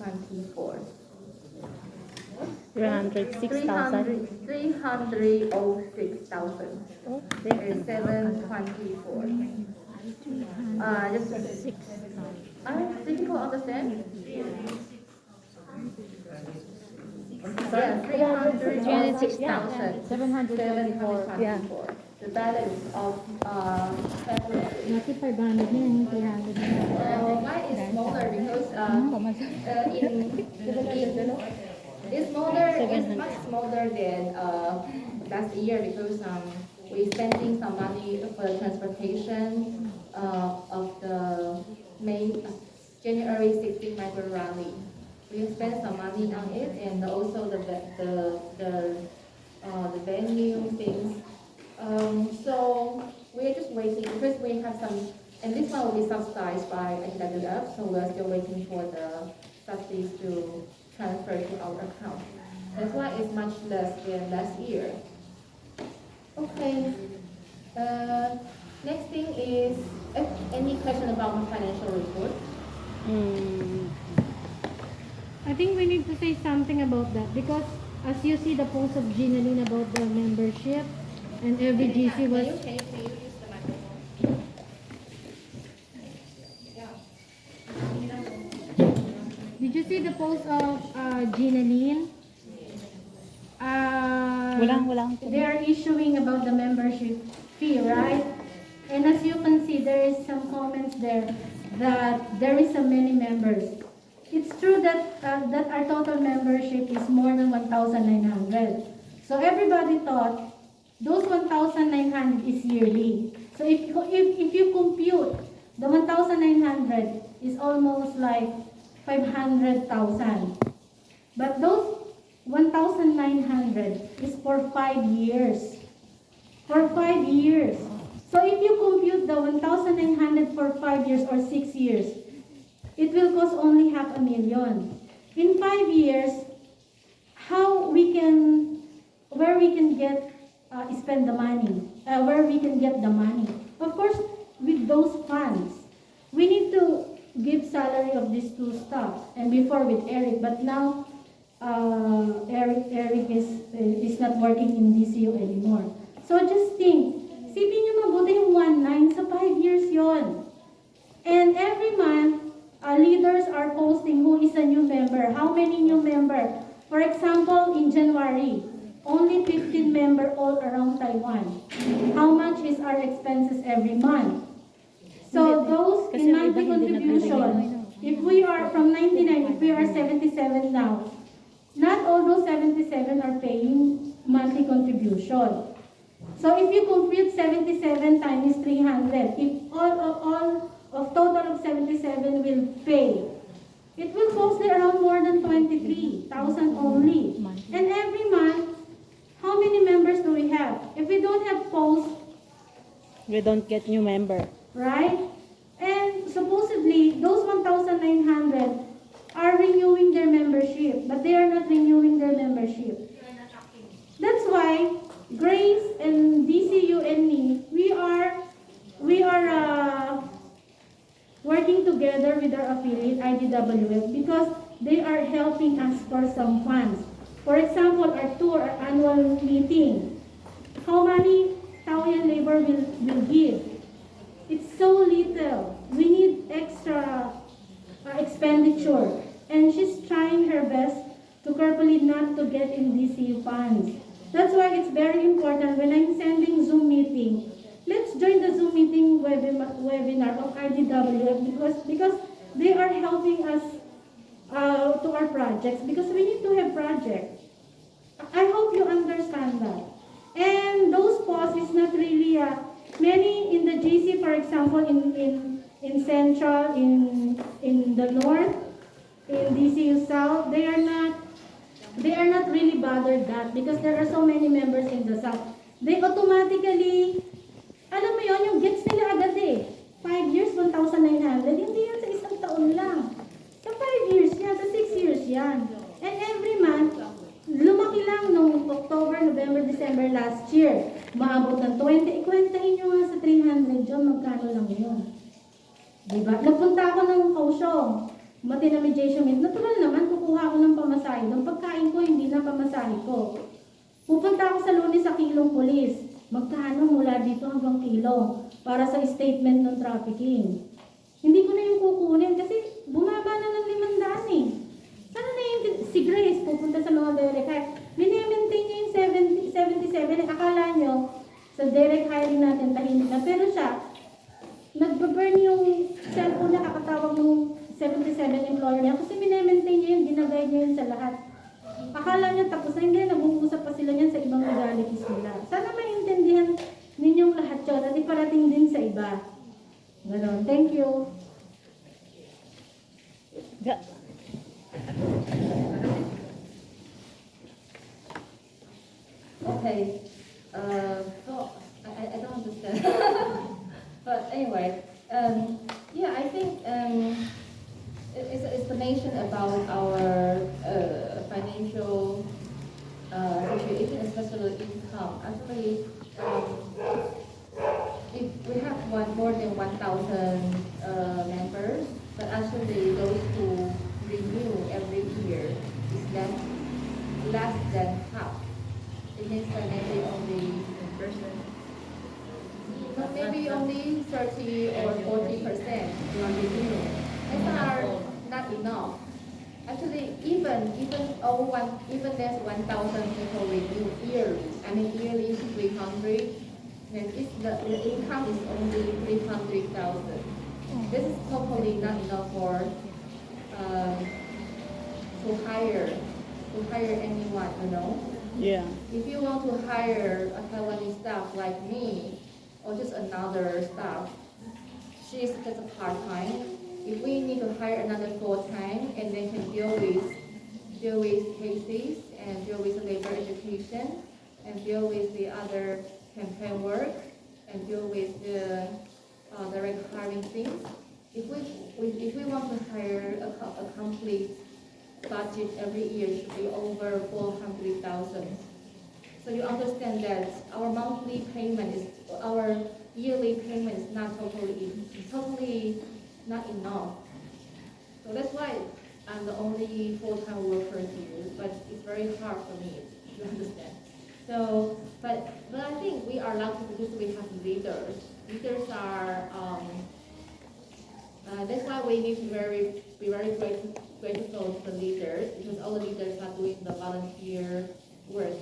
324. 306,000. 306,000. Oh, Is 724. Just difficult to understand? Yeah, 306,000. 724. Yeah. 724. The balance of February. Nasi 500 niya, yung 300 niya. Why is smaller? Because it's smaller. It's much smaller than last year because we spending some money for the transportation of the January 16 micro rally. We spent some money on it, and also the venue things. So we're just waiting because we have some, and this one will be subsidized by IWF, so we're still waiting for the subsidies to transfer to our account. That's why it's much less than last year. Okay. Next thing is, any question about my financial report? I think we need to say something about that because as you see the post of Ginaline about the membership and every GC was... Can you use the microphone? Did you see the post of Ginaline? Walang. They are issuing about the membership fee, right? And as you can see, there is some comments there that there is so many members. It's true that that our total membership is more than 1,900. So everybody thought those 1,900 is yearly. So if you compute the 1,900 is almost like 500,000. But those 1,900 is for 5 years. For 5 years. So if you compute the 1,900 for 5 years or 6 years, it will cost only 500,000. In 5 years, where we can get, spend the money, where we can get the money. Of course, with those funds, we need to give salary of these two staff, and before with Eric, but now Eric is not working in DCU anymore. So just think, sipin nyo mabuti yung 1.9 sa 5 years yon. And every month, leaders are posting who is a new member, how many new member. For example, in January, only 15 member all around Taiwan. How much is our expenses every month? So those in monthly contribution, if we are from 99, if we are 77 now, not all those 77 are paying monthly contribution. So if you compute 77 times 300, if all of total of 77 will pay, it will cost around more than 23,000 only. And every month, how many members do we have? If we don't have posts, We don't get new member. right? And supposedly, those 1,900 are renewing their membership, but they are not renewing their membership. That's why Grace and DCU and me, we are working together with our affiliate IDWF because they are helping us for some funds. For example, our tour, our annual meeting. How many Taoian labor will give? It's so little. We need extra expenditure. And she's trying her best to carefully not to get in DCU funds. That's why it's very important when I'm sending Zoom meeting, let's join the Zoom meeting webinar of IDWF because they are helping us to our projects because we need to have projects. I hope you understand that. And those posts is not really many in the GC, for example, in Central, in the North, in DCU South, they are not really bothered that because there are so many members in the South. They automatically, alam mo yon, yung gets nila agad eh. 5 years, 1,900. Hindi yan sa isang taon lang. Sa 5 years yan, sa 6 years yan. And every month, lumaki lang nung October, November, December last year. Maabot ng 20. Ikwentahin nyo nga sa 300 yun, magkano lang yun. Diba? Nagpunta ako ng Kaohsiung. Madynamization means, natural naman, kukuha ako ng pamasahe. Ng pagkain ko, hindi na pamasahe ko. Pupunta ako sa Lunes sa Kilong Police. Magkano mula dito hanggang Kilong para sa statement ng trafficking. Hindi ko na yung kukunin kasi bumaba na ng 500 eh. Sana na yung si Grace pupunta sa mga direct hire. Mini-maintain niya yung 77. Akala nyo sa direct hiring natin tahimik na. Pero siya, nagbe-burn yung cellphone na kakatawag ng 77 employer niya kasi mini-maintain niya yun, ginagay niya yun sa lahat. Akala niya tapos na, hindi, nag-uusap pa sila niyan sa ibang legalities nila. Sana maintindihan ninyong lahat yun at iparating din sa iba. Ganon. Thank you. Ga- Okay. So I don't understand. But anyway, yeah, I think it's an explanation about our financial situation, especially income. Actually, if we have more than 1,000 members, but actually those who renew every year is less than half. It means that maybe only maybe only 30 or 40% will renew. These are not enough. Actually, even there's 1,000 people renew yearly. I mean yearly 300. Then the income is only 300,000. This is totally not enough for to hire anyone, you know. Yeah. If you want to hire a Taiwanese staff like me, or just another staff, she's just a part-time. If we need to hire another full-time, and they can deal with cases, and deal with labor education, and deal with the other campaign work, and deal with the direct hiring things. If we want to hire a complete budget every year should be over 400,000. So you understand that our yearly payment is not totally not enough. So that's why I'm the only full-time worker here, but it's very hard for me to understand. So, but I think we are lucky because we have leaders. Leaders are that's why we need to be very grateful to the leaders, because all the leaders are doing the volunteer work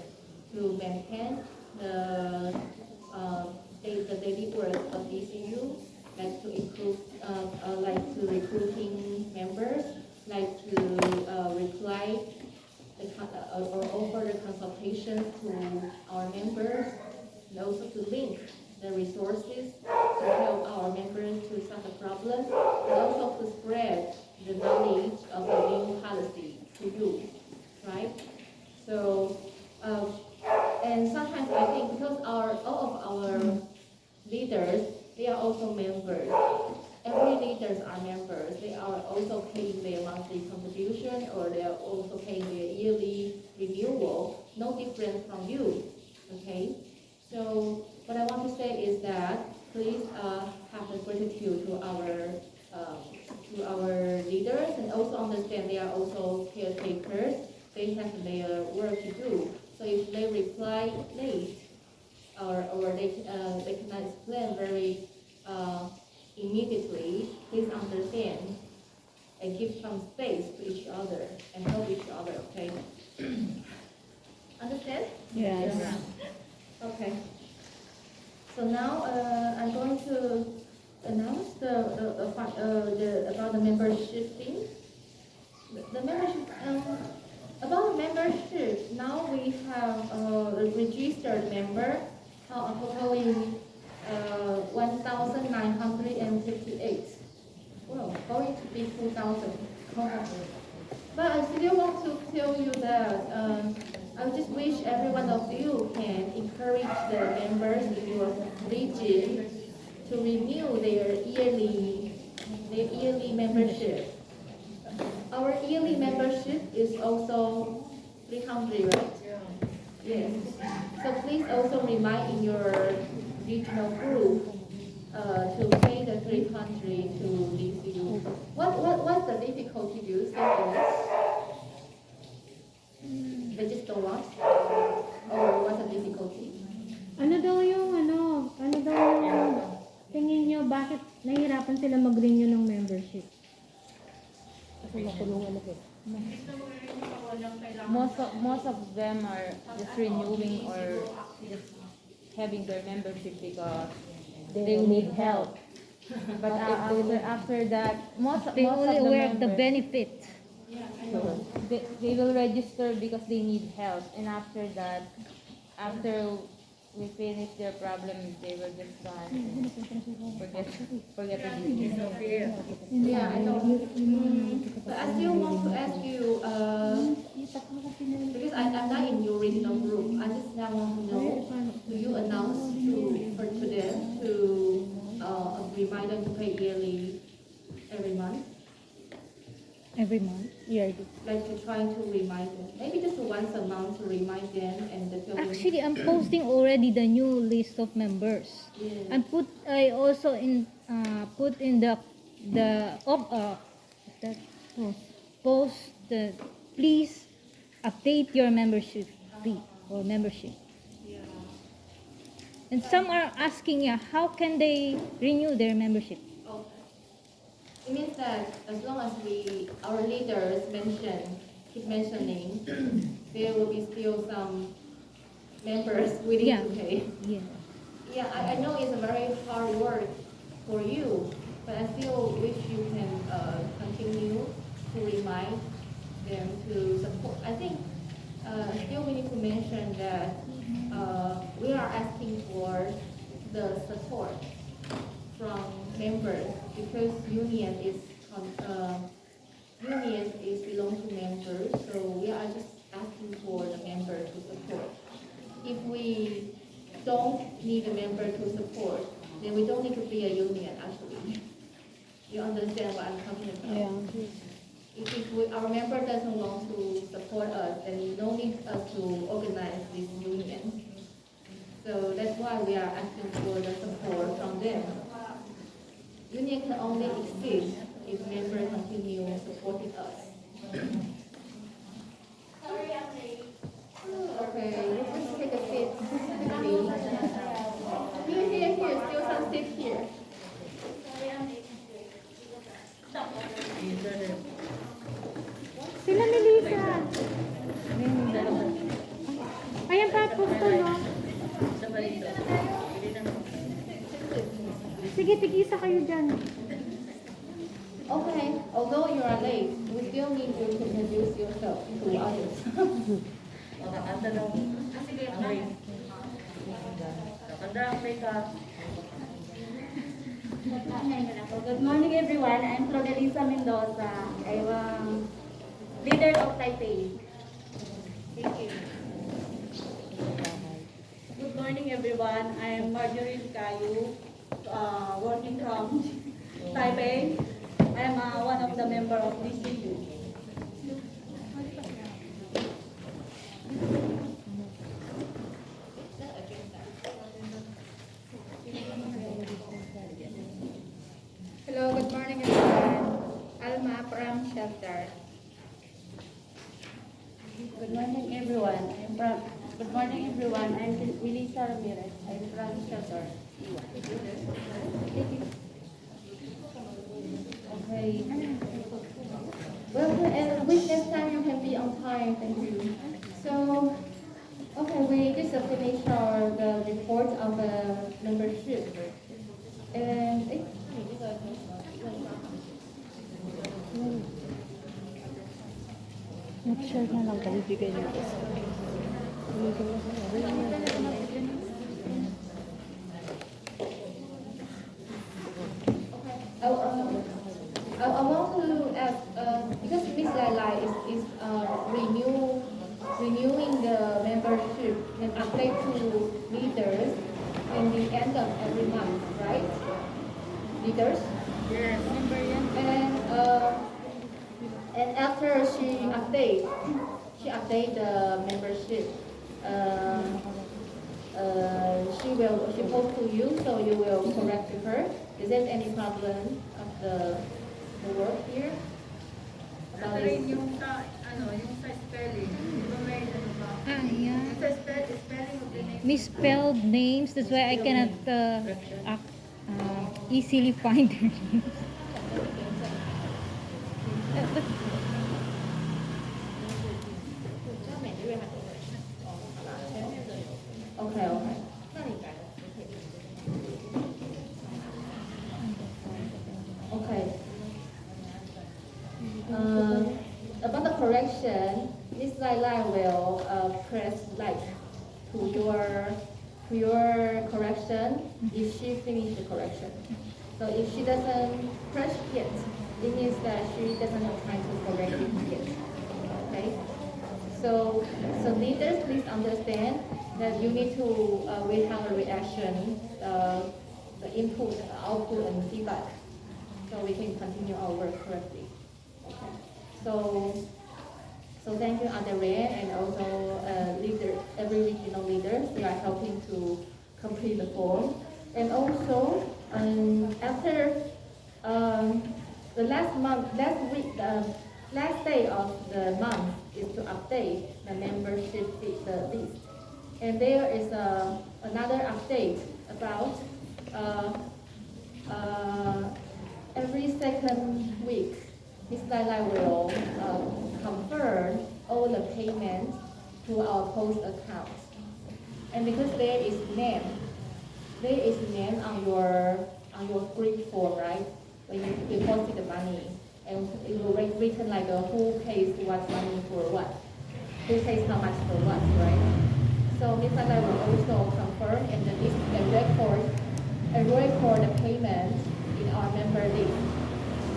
to maintain the daily work of DCU, like to improve, like to recruiting members, like to reply or offer the consultation to our members, and also to link the resources to help our members to solve the problem, and also to spread the knowledge of the new policy to you, right? So, and sometimes I think because all of our leaders, they are also members. Every leaders are members. They are also paying their monthly contribution, or they are also paying their yearly renewal. No different from you, okay? So what I want to say is that please have the gratitude to our leaders, and also understand they are also caretakers. They have their work to do. So if they reply late, or they cannot explain very immediately, please understand and give some space to each other and help each other. Okay? Understand? Yes. Okay. So now I'm going to announce about the membership thing. The membership about membership. Now we have a registered member, totally 1,958. Well, going to be 2,000. But I still want to tell you that I just wish every one of you can encourage the members in your region to renew their yearly membership. Our yearly membership is also 300, right? Yes. So please also remind in your regional group to pay the 300 to DCU. What's the difficulty do you think in this? They just don't want? Or what's the difficulty? Ano daw yung tingin nyo, bakit nahihirapan sila mag-renew ng membership? Most of them are just renewing or just having their membership because they need help. But after that, most They of only the aware of the members, benefit. they will register because they need help, and after that, after we finish their problem, they will just gone and forget to do it. Yeah, I know. But I still want to ask you, because I'm not in your regional group, I just now want to know, do you announce to them to remind them to pay yearly every month? Every month, yearly. Like to try to remind them, maybe just once a month to remind them and tell them. Actually, I'm posting already the new list of members. Yeah. I also put in the that post the please update your membership fee or membership. And some are asking, how can they renew their membership? Okay. It means that as long as our leaders keep mentioning, there will be still some members willing Yeah. to pay. Yeah. Yeah, I know it's a very hard work for you, but I still wish you can continue to remind them to support. I think still we need to mention that we are asking for the support from members because union is belong to members, so we are just asking for the member to support. If we don't need a member to support, then we don't need to be a union actually. You understand what I'm talking about? Yeah. If our member doesn't want to support us, then no need us to organize this union. So that's why we are asking for the support from them. Union can only exist if members continue supporting us. Okay, let's take a seat. Here, still some seats here. Sila ni Lisa. Ayan pa, pusto, no? Sige, tig-isa kayo dyan. Okay, although you are late, we still need you to introduce yourself to others. Good morning, everyone. I'm Flodelisa Mendoza. I'm leader of Taipei. Thank you. Good morning, everyone. I'm Marjorie Cayu, working from Taipei. I'm one of the member of DCU. Hello, good morning everyone. Alma from Shelter. Good morning, everyone. Good morning, everyone. I'm Melissa Ramirez. I'm from Shelter. Okay. Well, and wish next time you can be on time. Thank you. So, okay, we just finished the report of the membership. And Mag-share na lang kayo, bigay niyo. I want to ask, because Miss Lai is renewing the membership and update to leaders in the end of every month, right? Leaders? Yes, member yan. And after she update the membership. She post to you, so you will correct to her. Is there any problem of the work here? About this? yung sa spelling, di ba may ano ba? Yeah. Yung sa spelling of the name. Misspelled names. That's why I cannot easily find their names. Okay, okay. Okay. About the correction, Miss Laila will press like to your correction if she finished the correction. So if she doesn't press yet, it means that she doesn't have time to correct it yet. Okay? So leaders, please understand that you need to we have a reaction, the input, output, and feedback, so we can continue our work correctly. Okay. So thank you, Adrian, and also every regional leader. They are helping to complete the form. And also, after the last week, the last day of the month is to update the membership list. And there is another update about every second week, Ms. Laila will confirm all the payments to our post account. And because there is name on your green form, right? When you deposit the money, and it will written like who pays what money for what, who pays how much for what, right? So Ms. Laila will also confirm and record the payment in our member list.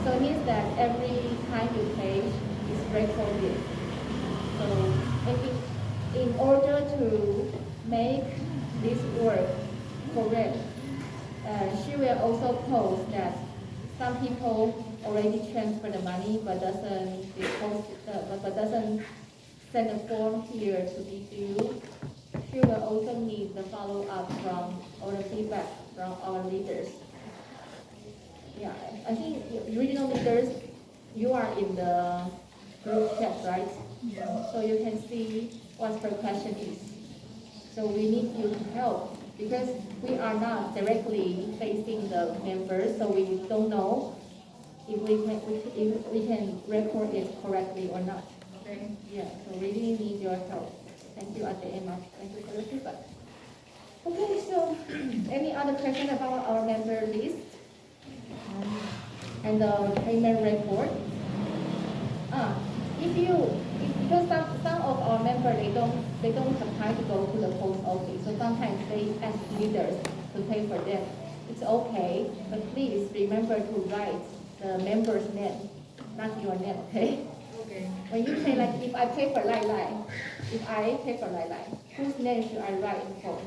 So it means that every time you pay is recorded. So in order to make this work correct, she will also post that some people already transfer the money but doesn't send a form here to be due. She will also need the follow-up from or the feedback from our leaders. Yeah, I think regional leaders, you are in the group chat, right? So you can see what her question is. So we need you to help because we are not directly facing the members, so we don't know if we can record it correctly or not. Okay. Yeah, so really need your help. Thank you, Emma. Thank you for the feedback. Okay, so any other question about our member list and the payment record? Because some of our members they don't have time to go to the post office, so sometimes they ask leaders to pay for them. It's okay, but please remember to write the member's name, not your name, okay? Okay. When you pay, like if I pay for Lai Lai, whose name should I write in form?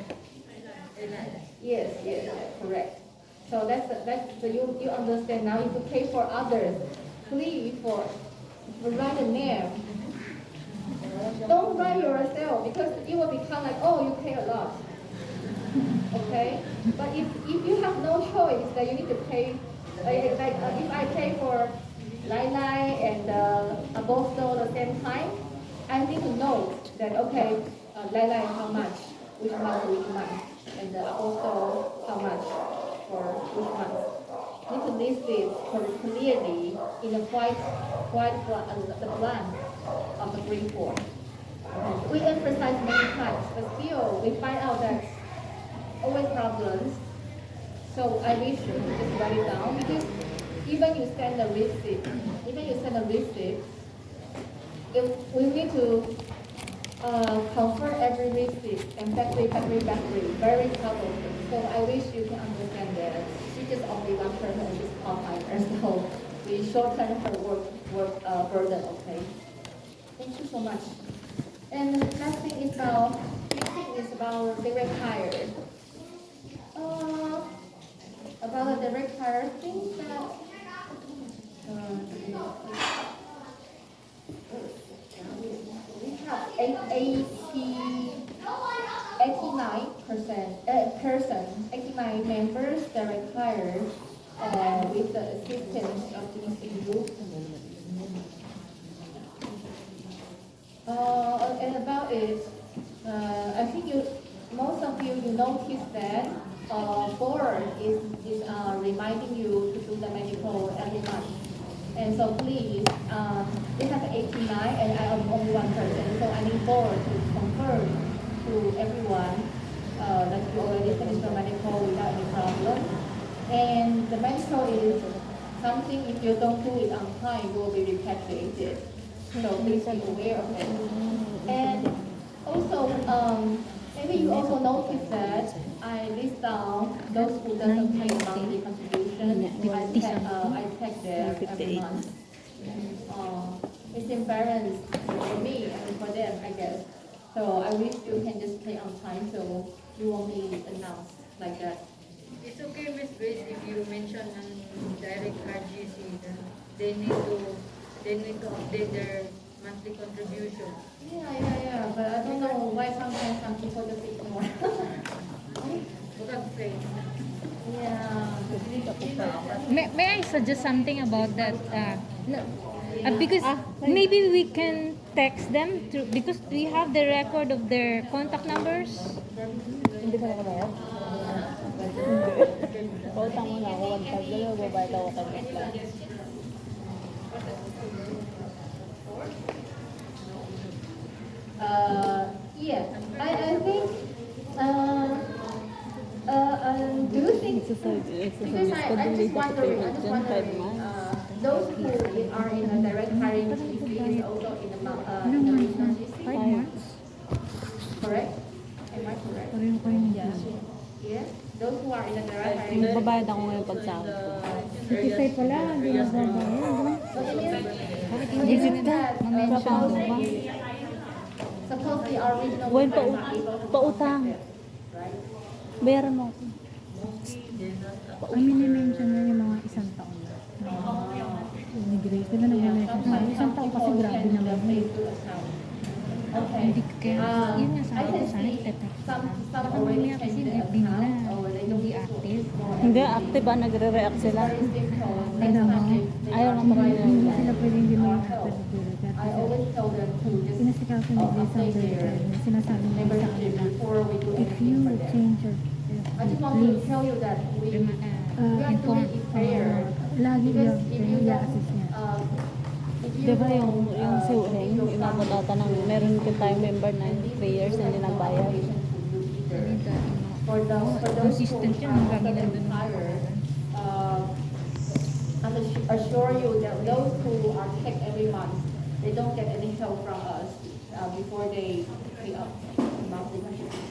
Yes, correct. So so you understand now. If you pay for others, please write a name. Don't write yourself because it will become like, oh, you pay a lot. Okay? But if you have no choice that you need to pay, if I pay for Lai Lai and Abosto at the same time, I need to know that, okay, Lai Lai how much, which month, and Abosto how much for which month. You need to list it clearly in the the blank of the green form. We emphasize many times, but still we find out that always problems. So I wish you just write it down because even you send a receipt, we need to confirm every receipt and factory, very troublesome. So I wish you can understand that she's just only one person and just part-timer, so we shorten her work burden, okay? Thank you so much. And last thing is about direct hire. About the direct hire, I think that we have 89 members direct hire with the assistance of these groups. And about it, I think most of you notice that board is reminding you to do the medical every month. And so please, they have 89 and I am only one person, so I need board to confirm to everyone that you already finished the medical without any problem. And the medical is something, if you don't do it on time, you will be repatriated. So please be aware of it. And also, maybe you also notice that I list down those who doesn't pay monthly contribution. I check them every month. It's embarrassing for me and for them, I guess. So I wish you can just pay on time so you won't be announced like that. It's okay, Miss Grace, if you mention on direct RGC that they need to update their monthly contribution. Yeah, but I don't know why sometimes some people just ignore. Look at Grace. Yeah. May I suggest something about that? Because maybe we can text them through, because we have the record of their contact numbers. Hindi ka nakabayad? Pautang mo na ako, 1,500, babayad ako kay Isla. Yeah, I think, do you think, because I'm just wondering, those who are in a direct hiring GC is also in the regional GC? 5 months. Correct? Am I correct? Pareho kayo ni Yes, those who are in a direct hiring. Magbabayad ako ngayon pag sahod ko. Kisay pala, hindi na babayad. So it means, Visit ka, ma-mention mo ba? suppose the original Well, people are not able to pautang. contact them, right? Bayaran mo ako. Ang mini-mention na yung mga isang taon na. Ni Grace, diba nag-mention sa isang taon kasi grabe naman. Okay. Hindi kaya, yun nga sabi I ko can sana see itetext. some Baka already mamaya kasi changed the FB nila, account or they don't hindi use active. Hindi, active ba? Nagre-react sila. Very simple. Alam mo, ayaw naman nila. Hindi sila pwede hindi mga I always tell them to just Pinasikaso ni Grace ang update their verify. Sinasabi niya sa membership kanila, before we do if anything you for them. change your I just want to tell you that we are inform, doing it fair. lagi Because yun, if you i-assist niya. if you Di ba yung don't, si Ueng, give your inabot family ata ng meron tayong member na 3 years na hindi nagbayad. For those who Consistent yun, ang lagi nandun. retire, I assure you that those who are checked every month, they don't get any help from us before they pay up monthly contribution.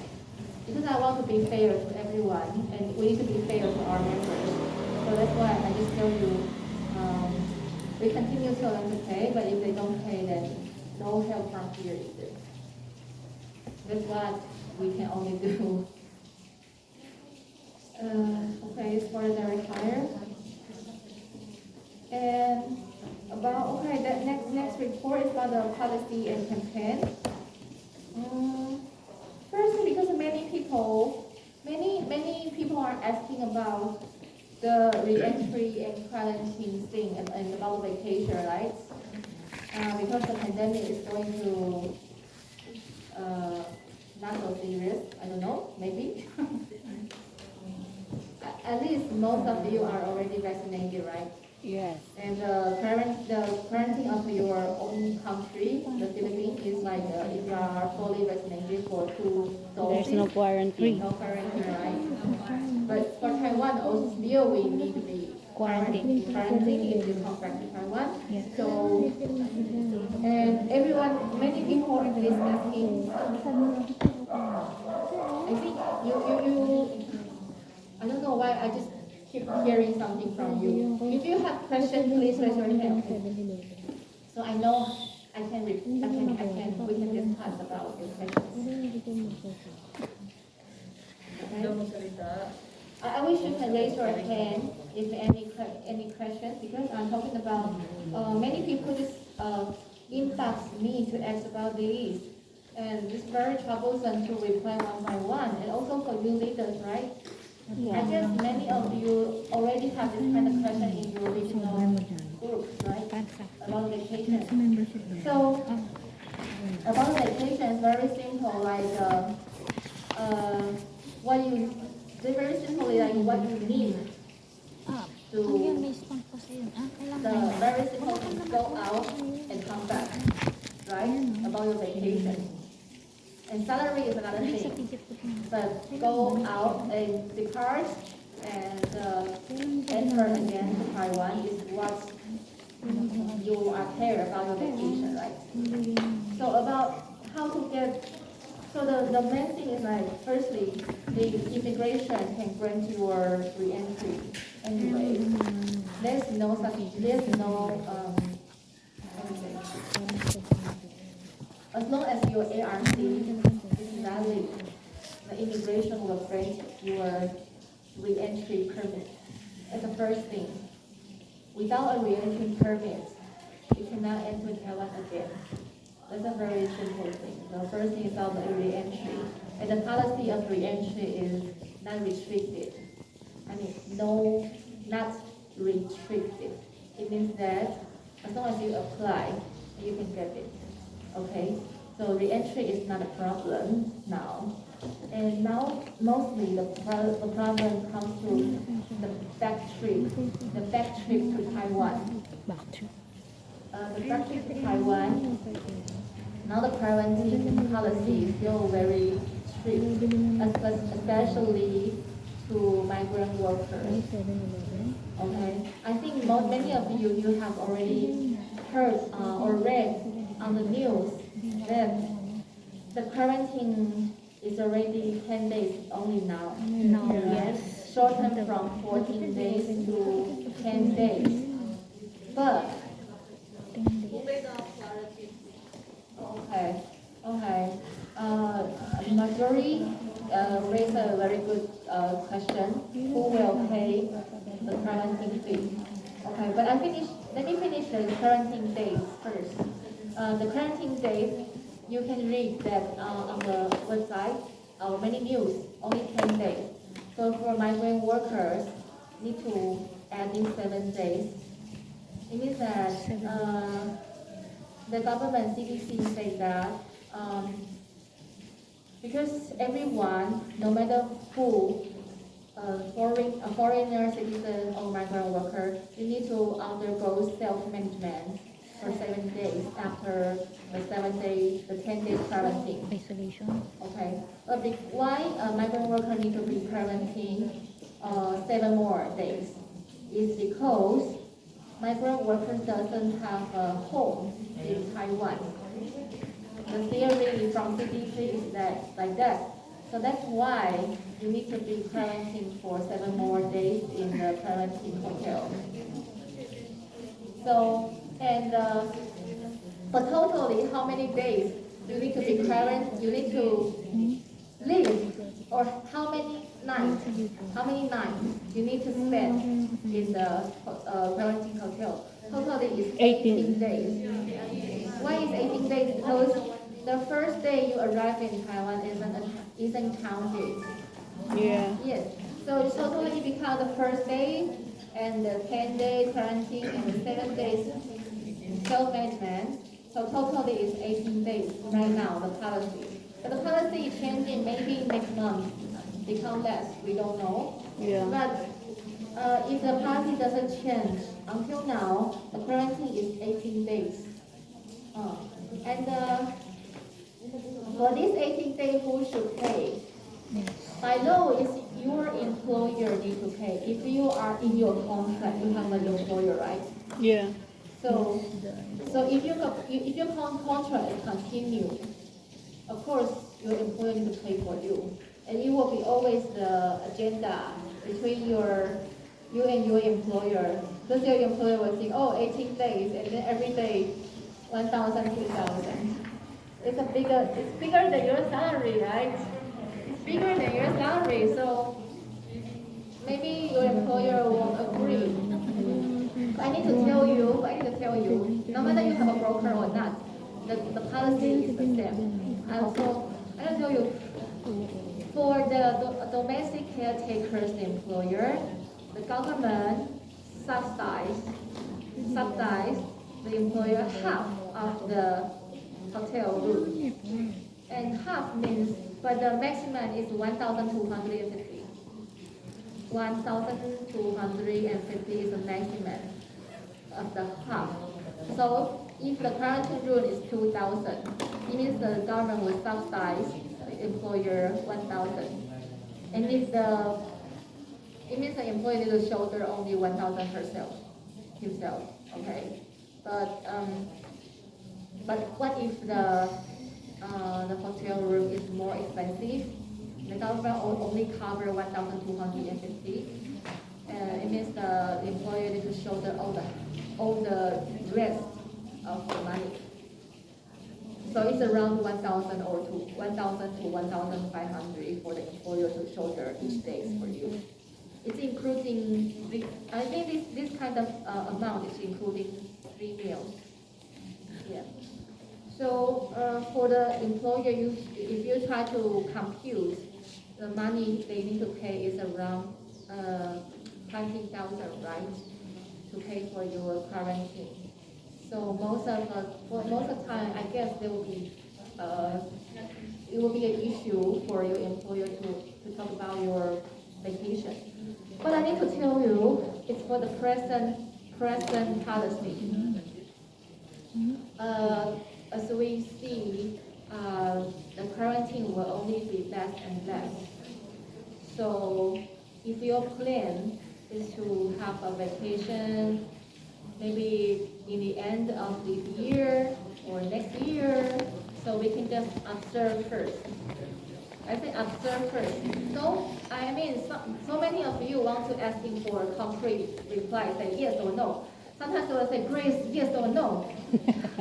Because I want to be fair to everyone, and we need to be fair to our members. So that's why I just tell you, we continue to tell them to pay, but if they don't pay, then no help from here either. That's what we can only do. Okay, it's for the retire. And about, okay, the next report is about the policy and campaign. First, because many people are asking about the re-entry and quarantine thing and about vacation, right? Because the pandemic is going to not so serious. I don't know, maybe. At least most of you are already vaccinated, right? Yes. And the quarantine of your own country, the Philippines, is like if you are fully vaccinated for 2 doses. There's no quarantine. No quarantine, right? But for Taiwan, also still we need to be quarantined if you come back to Taiwan. So, and everyone, many people are just asking. I think you. I don't know why I just keep hearing something from you. If you have questions, please raise your hand. So I know we can discuss about your questions. Okay? I wish you can raise your hand if any questions, because I'm talking about many people just inbox me to ask about this, and it's very troublesome to reply one by one, and also for you leaders, right? I guess many of you already have this kind of question in your regional groups, right? About vacation. So, about vacation is very simple, like, what you, they're very simply like what you need to, the very simple thing, go out and come back, right? About your vacation. And salary is another thing. But go out and depart and enter again to Taiwan is what you are care about your vacation, right? So about how to get, so the main thing is like, firstly, the immigration can grant your re-entry anyway. There's no such, there's no, how to say, as long as your ARC is valid, the immigration will grant your re-entry permit. That's the first thing. Without a re-entry permit, you cannot enter Taiwan again. That's a very simple thing. The first thing is about the re-entry. And the policy of re-entry is not restricted. I mean, no, not restricted. It means that as long as you apply, you can get it. Okay? So re-entry is not a problem now. And now, mostly the problem comes to the back trip to Taiwan. The back trip to Taiwan, now the quarantine policy is still very strict, especially to migrant workers. Okay, I think many of you have already heard or read on the news that the quarantine is already 10 days only now. No. Yes, shortened from 14 days to 10 days. But okay. Marjorie raised a very good question. Who will pay the quarantine fee? Okay, but let me finish the quarantine days first. The quarantine days, you can read that on the website, many news, only 10 days. So for migrant workers, need to add these 7 days. It means that the government CDC said that because everyone, no matter who, a foreigner, citizen, or migrant worker, you need to undergo self-management for 7 days after the 10 days quarantine. Isolation. Okay. But why a migrant worker need to be quarantined 7 more days? Is because migrant workers doesn't have a home in Taiwan. The theory from CDC is that like that. So that's why you need to be quarantined for 7 more days in the quarantine hotel. So, and but totally, how many days you need to be quarantined? You need to live, or how many nights? How many nights you need to spend in the quarantine hotel? Totally is 18 days. Why is 18 days? Because the first day you arrive in Taiwan isn't counted. Yeah. Yes. So totally become the first day and the 10 days quarantine and the 7 days self-management. So totally is 18 days right now, the policy. But the policy is changing maybe next month, become less, we don't know. Yeah. But if the policy doesn't change, until now, the quarantine is 18 days. And for this 18 days, who should pay? By law, it's your employer need to pay. If you are in your contract, you have an employer, right? Yeah. So if your contract continue, of course your employer need to pay for you, and it will be always the agenda between you and your employer. Because your employer will think, oh, 18 days, and then every day 1,000, 2,000. It's bigger than your salary, right? It's bigger than your salary, so maybe your employer won't agree. I need to tell you, no matter you have a broker or not, the policy is the same. So I don't tell you, For the domestic caretakers employer, the government subsidize the employer half of the hotel room. And half means, but the maximum is 1,250. 1,250 is the maximum of the half. So if the quarantine room is 2,000, it means the government will subsidize the employer 1,000. And if it means the employee needs to shoulder only 1,000 himself, okay? But what if the hotel room is more expensive? The government only cover 1,250. It means the employer needs to shoulder all the rest of the money. So it's around 1,000 or 1,000 to 1,500 for the employer to shoulder each day for you. It's including, I think this kind of amount is including 3 meals. Yeah. So for the employer, if you try to compute, the money they need to pay is around 20,000, right? To pay for your quarantine. So most of the time, I guess there will be it will be an issue for your employer to talk about your vacation. But I need to tell you, it's for the present policy. As we see, the quarantine will only be less and less. So if your plan is to have a vacation, maybe in the end of this year or next year, so we can just observe first. I think observe first. So, I mean, so many of you want to asking for a concrete reply, say yes or no. Sometimes they will say, Grace, yes or no.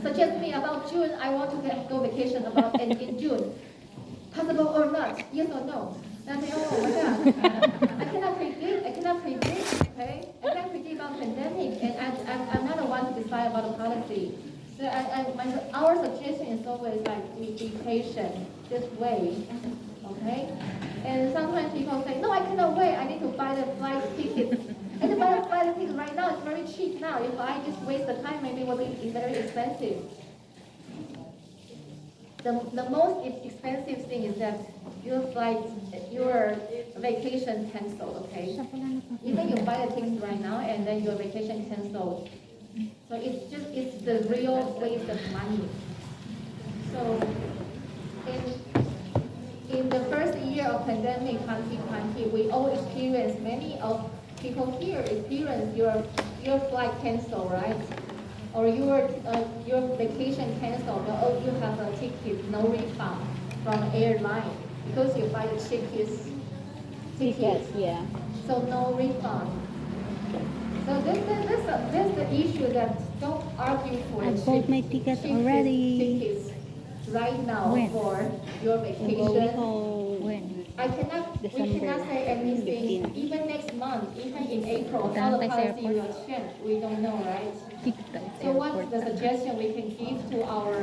Suggest me about June, I want to go vacation in June. Possible or not, yes or no. And I say, oh my God, I cannot predict, okay? I cannot predict about pandemic, and I'm not the one to decide about the policy. So our suggestion is always like, be patient, just wait, okay? And sometimes people say, no, I cannot wait, I need to buy the flight ticket. And to buy the flight ticket right now, it's very cheap now. If I just waste the time, maybe it will be very expensive. The most expensive thing is that your vacation canceled, okay? Even you buy the tickets right now and then your vacation canceled. So it's the real waste of money. So in the first year of pandemic 2020, we all experienced, many of people here experience your flight canceled, right? Or your vacation canceled, or you have a ticket, no refund from airline because you buy the tickets. Yeah. So no refund. So that's the issue, that don't argue for I bought my ticket already. tickets right now When? for your Go vacation. home. When? We December cannot say anything, 15. even next month, even in April, Punta how na the tayo sa policy airport. will change, we don't know, right? Ticket tayo sa So what's airport. the suggestion we can give to our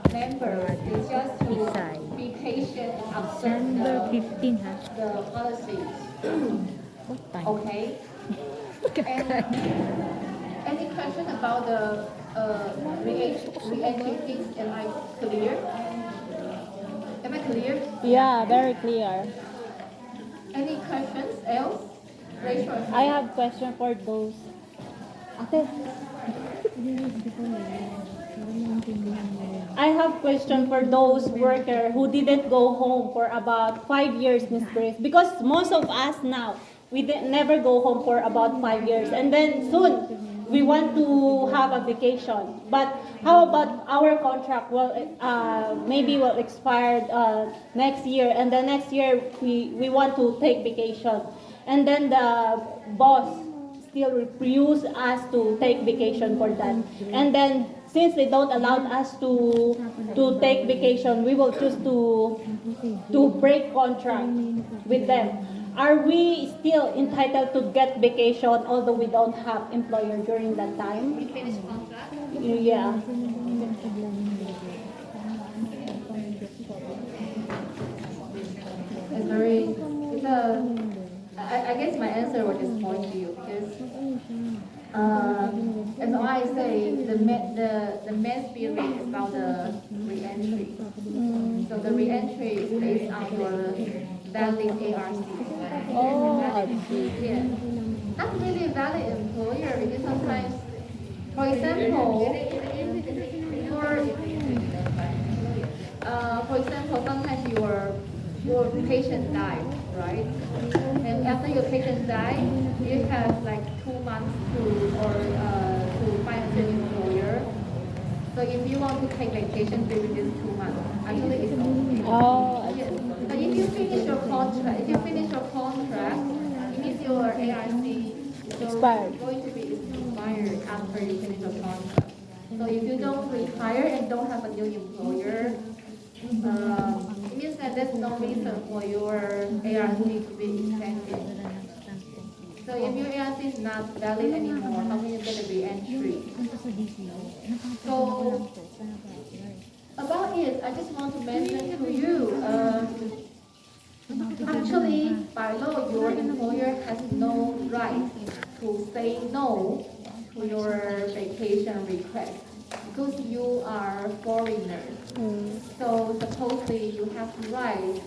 members is just to Decide. be patient and December observe 15, ha? the policies, What time? okay? And any question about the re-entry things? Am I clear? Am I clear? Yeah, very clear. Any questions else? Raise your hand. I have question for those. Ate. I have question for those worker who didn't go home for about 5 years, Miss Grace. Because most of us now, we never go home for about 5 years. And then soon, we want to have a vacation. But how about our contract? Well, maybe will expire next year. And the next year, we want to take vacation. And then the boss still refuse us to take vacation for that. And then since they don't allow us to take vacation, we will choose to break contract with them. Are we still entitled to get vacation although we don't have employer during that time? We finish contract. Yeah. It's very I guess my answer will disappoint you because as I say, the main spirit is about the re-entry. So the re-entry is based on your valid ARC. Oh, I see. Yeah. Not really a valid employer because sometimes, for example, for example, sometimes your patient died, right? And after your patient died, you have like 2 months to find a new employer. So if you want to take vacation during these 2 months, actually it's okay. Oh, I Yes. see. But if you finish your contract, it means your ARC is Expired. going to be expired after you finish your contract. So if you don't retire and don't have a new employer, it means that there's no reason for your ARC to be extended. So if your ARC is not valid anymore, how can you get a re-entry? So about it, I just want to mention to you, actually, by law, your employer has no right to say no to your vacation request because you are foreigner. So supposedly you have the right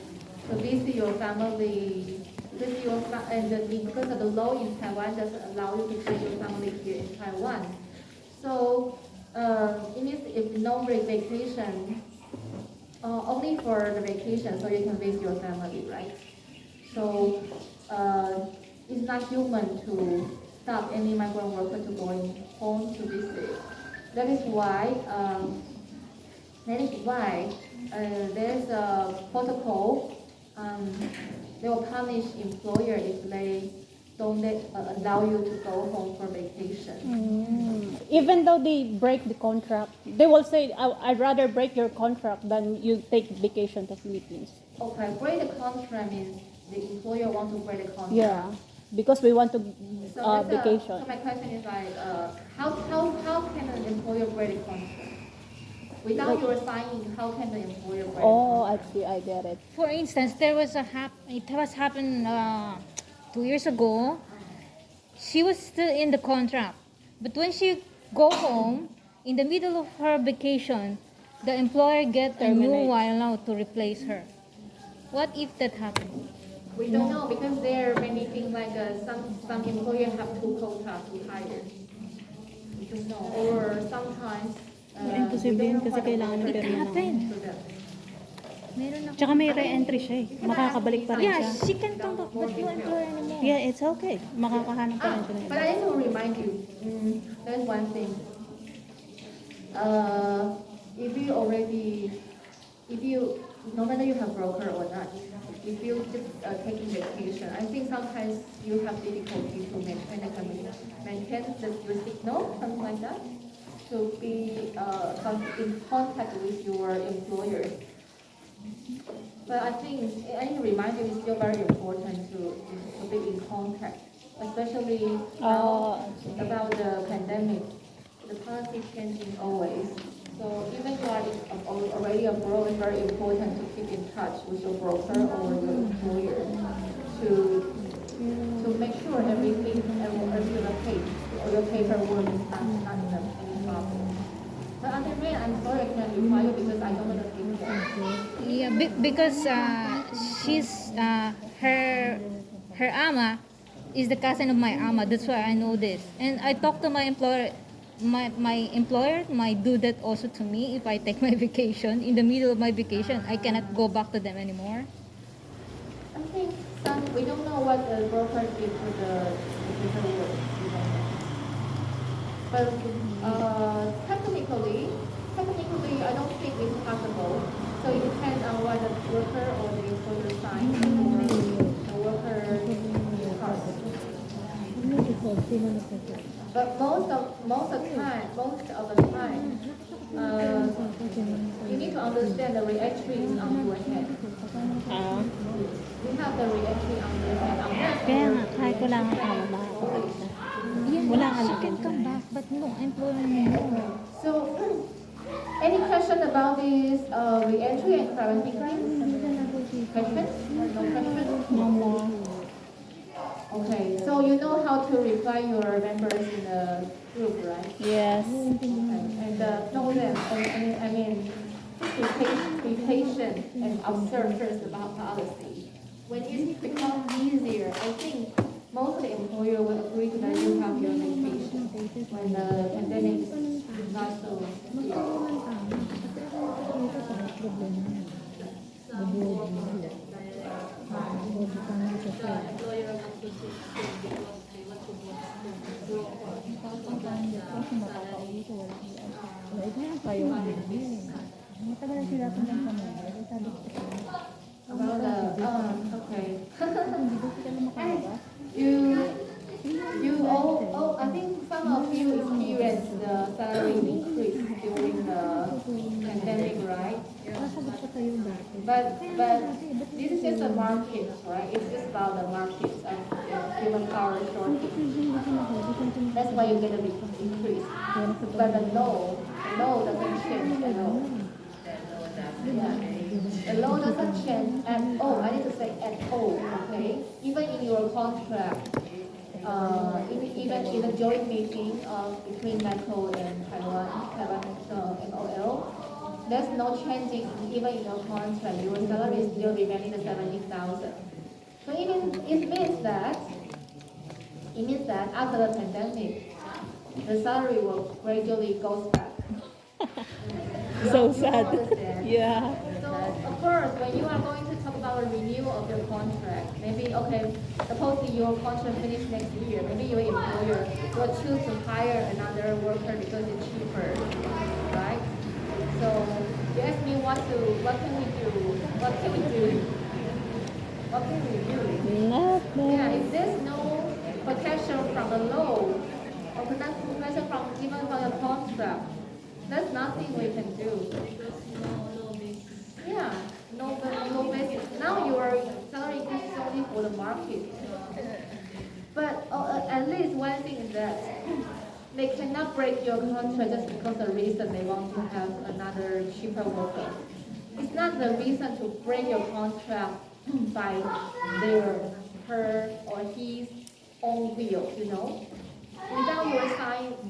to visit your family because of the law in Taiwan doesn't allow you to visit your family here in Taiwan. So it means if no vacation, only for the vacation, so you can visit your family, right? So it's not human to stop any migrant worker to going home to visit. That is why there's a protocol. They will punish employer if they don't allow you to go home for vacation. Even though they break the contract, they will say, I'd rather break your contract than you take vacation to Philippines. Okay, break the contract means the employer wants to break the contract. Yeah, because we want to So vacation. so my question is like, how can an employer break the contract? Without your signing, how can the employer break Oh, the I see, I get it. For instance, it was happened 2 years ago. She was still in the contract, but when she go home in the middle of her vacation, the employer get a new Terminate. one now to replace her. What if that happened? We don't know because there are many things like some employers have 2 quotas to hire. We don't know. Or sometimes Imposible yun kasi kailangan ng It perma. happened. Meron ako. Tsaka may re-entry siya eh. Makakabalik pa rin Yeah, siya. she can come back, but no employer anymore. Yeah, it's okay. Makakahanap pa rin siya ng But iba. I need to remind you, there's one thing. No matter you have broker or not, if you just taking vacation, I think sometimes you have difficulty to maintain your signal, something like that, to be in contact with your employer. But I think, I need to remind you, it's still very important to be in contact, especially now about the pandemic. The policy is changing always. So even you are already abroad, it's very important to keep in touch with your broker or your employer to make sure everything, your paperwork is not in any problem. But other way, I'm sorry I cannot reply you because I don't know the details. Yeah, because she's her ama is the cousin of my ama. That's why I know this. And I talked to my employer. My employer might do that also to me if I take my vacation. In the middle of my vacation, I cannot go back to them anymore. I think we don't know what the broker did with the paperwork. We don't know. But technically, I don't think it's possible. So it depends on what the worker or the employer signs or the worker cards. But most of the time, you need to understand the re-entry is on your head. You have the re-entry on your head. Kaya nga, kahit wala nga tama, makakabalik siya. Yeah, Wala ka she lang. can come back, but no employer anymore. So Any question about this re-entry and quarantine claims? Questions? No questions? No more. Okay, so you know how to reply your members in the group, right? Yes. And know them, just be patient and observe first about policy. When it becomes easier, I think most employer will agree to let you have your vacation when the pandemic is not so severe. Employer want to switch because they want to grow for salary. About the, okay. you, I think some of you experienced the salary increase during the pandemic, right? But this is just a market, right? It's just about the market of human power shortage. That's why you get a big increase. But the law doesn't change at all. Yeah. The law doesn't change at all. I need to say at all, okay? Even in your contract, even in a joint meeting between NACO and Taiwan MOL, there's no changing even in your contract. Your salary is still remaining the 70,000. So it means that after the pandemic, the salary will gradually goes back. So You sad. understand? Yeah. So of course, when you are going to talk about a renewal of your contract, maybe okay, supposedly your contract finish next year, maybe your employer will choose to hire another worker because it's cheaper, right? So you ask me what can we do? What can we do? What can we do? Yeah, if there's no protection from the law or protection from even from the contract, there's nothing we can do. Yeah, no basis. Now your salary is only for the market. But at least one thing is that they cannot break your contract just because the reason they want to have another cheaper worker. It's not the reason to break your contract by her or his own will, you know.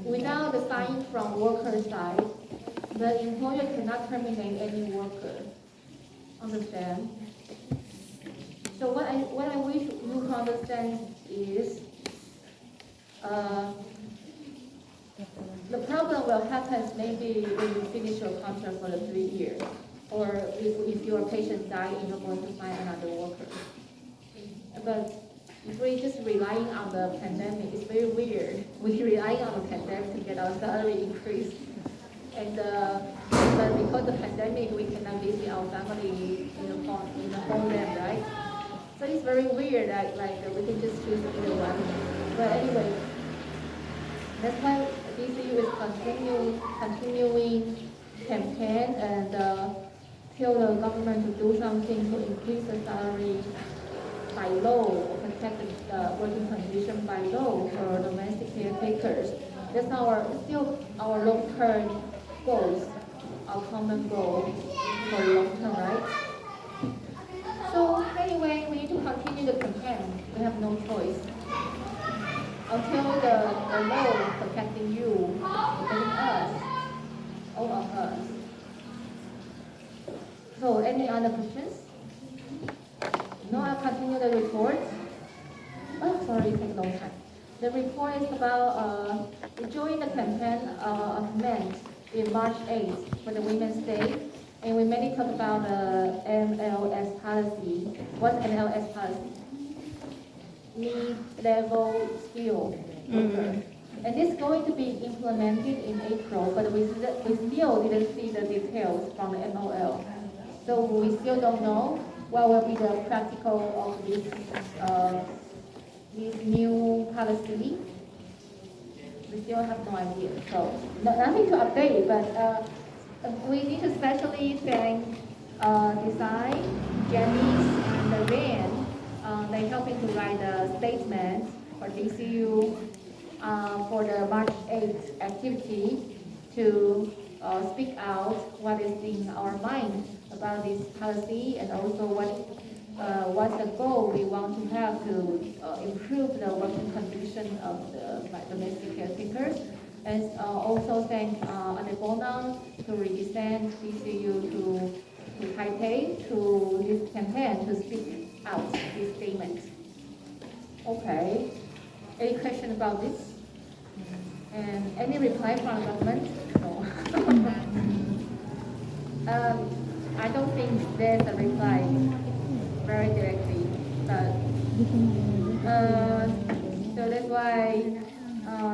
Without the sign from worker side, the employer cannot terminate any worker. Understand? So what I wish you to understand is the problem will happen maybe when you finish your contract for the 3 years, or if your patient die and you're going to find another worker. But if we're just relying on the pandemic, it's very weird. We're relying on the pandemic to get our salary increase. And but because of the pandemic, we cannot visit our family in the homeland, right? So it's very weird that we can just choose either one. But anyway, that's why DCU is continuing campaign and tell the government to do something to increase the salary by law or protect the working condition by law for domestic caretakers. That's still our long-term goals, our common goal for long-term, right? So anyway, we need to continue the campaign. We have no choice. Until the law protecting you, protecting us, all of us. So any other questions? No, I'll continue the report. Oh, sorry, it takes a long time. The report is about joining the campaign of men in March 8th for the Women's Day. And we mainly talk about the MLS policy. What's MLS policy? Mid-level skill. And this is going to be implemented in April, but we still didn't see the details from the MOL. So we still don't know what will be the practical of this new policy. We still have no idea. So nothing to update, but we need to especially thank Design, Janice, and Rand. They're helping to write the statement for DCU for the March 8th activity to speak out what is in our mind about this policy and also what's the goal we want to have to improve the working condition of the domestic caretakers. And also thank Ane Bonang to represent DCU to Taipei to this campaign to speak out this statement. Okay. Any question about this? And any reply from the government? No. I don't think there's a reply very directly, but so that's why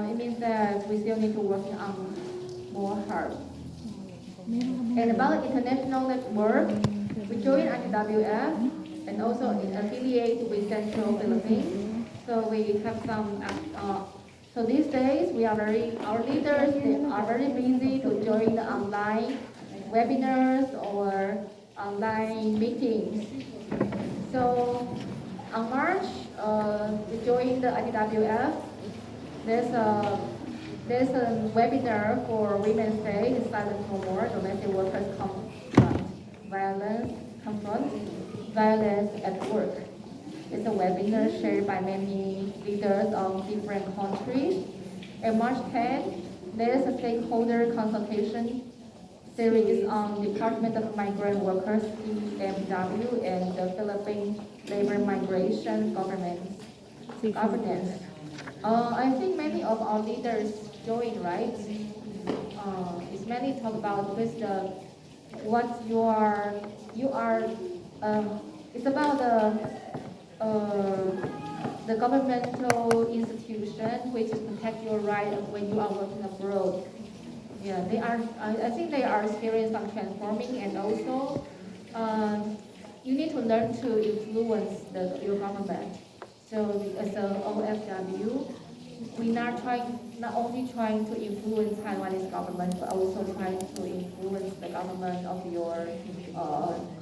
it means that we still need to work on more hard. And about international network, we joined ITWF and also affiliate with Central Philippines. So we have some. So these days our leaders they are very busy to join the online webinars or online meetings. So on March, we joined the ITWF. There's a webinar for Women's Day, Silent No More, Domestic Workers Confront Violence at Work. It's a webinar shared by many leaders of different countries. On March 10th, there's a stakeholder consultation series on Department of Migrant Workers, DMW, and the Philippine Labor Migration Governance. I think many of our leaders join, right? It's mainly talk about with what you are. It's about the governmental institution which protect your right when you are working abroad. Yeah, they are. I think they are experienced on transforming, and also you need to learn to influence your government. So as a OFW, we not only trying to influence Taiwanese government, but also trying to influence the government of your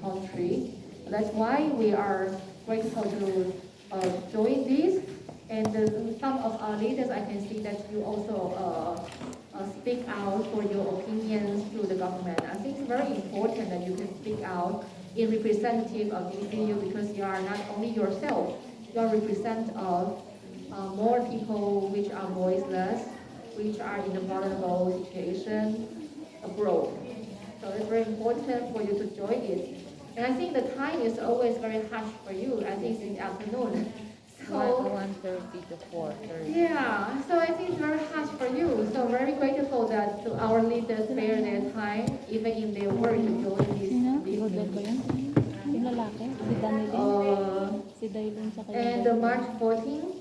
country. That's why we are grateful to join this. And some of our leaders, I can see that you also speak out for your opinions to the government. I think it's very important that you can speak out in representative of DCU because you are not only yourself, you are represent of more people which are voiceless, which are in a vulnerable situation abroad. So it's very important for you to join it. And I think the time is always very harsh for you. I think it's in the afternoon. So 1:30 to 4:30. yeah, so I think it's very harsh for you. So very grateful that our leaders spare their time, even in their work, to join this meeting. Yung lalaki, si Danilin. Si Dailin sa And March 14th,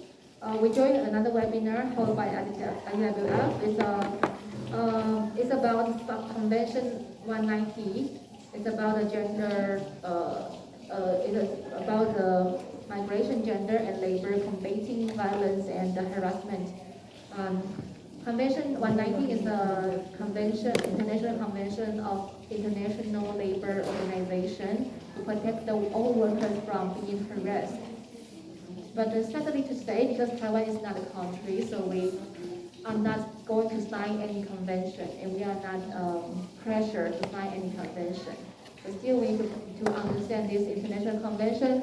we joined another webinar held by IWF. It's about Convention 190. It's about the gender. It is about the migration, gender, and labor, combating violence and harassment. Convention 190 is a international convention of International Labor Organization to protect all workers from being harassed. But sadly to say, because Taiwan is not a country, so we are not going to sign any convention, and we are not pressured to sign any convention. But still, we need to understand this international convention.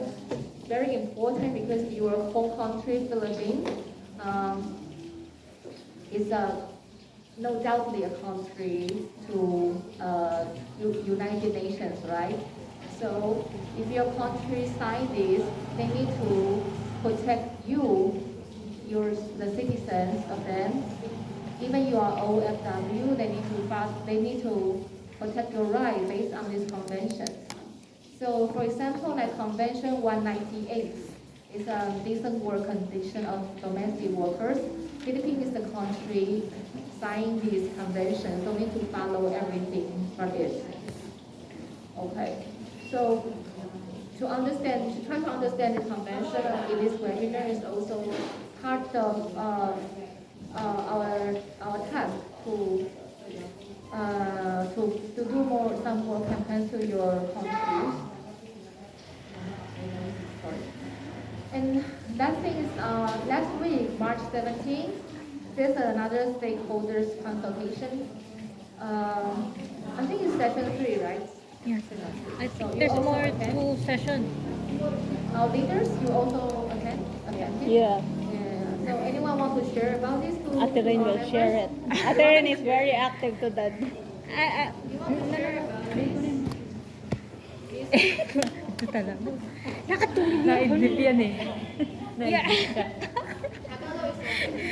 Very important because your home country, Philippines, is no doubtly a country to United Nations, right? So if your country sign this, they need to protect the citizens of them. Even you are OFW, they need to protect your rights based on this convention. So for example, like Convention 198 is a decent work condition of domestic workers. Philippines is the country signing this convention, so we need to follow everything from it. Okay, so to try to understand the convention in this webinar is also part of our task to do some more campaigns to your countries. Sorry. And that thing is last week, March 17th, there's another stakeholders consultation I think it's session 3, right? Yes. So you There's also more attend? to session. Leaders, you also attend? Yeah. Yeah. So anyone want to share about this to Ate Rain our will members? share it. Ate Rain is very active to that. Ito talaga. Nakatulog Na-idlip yan eh. Yeah.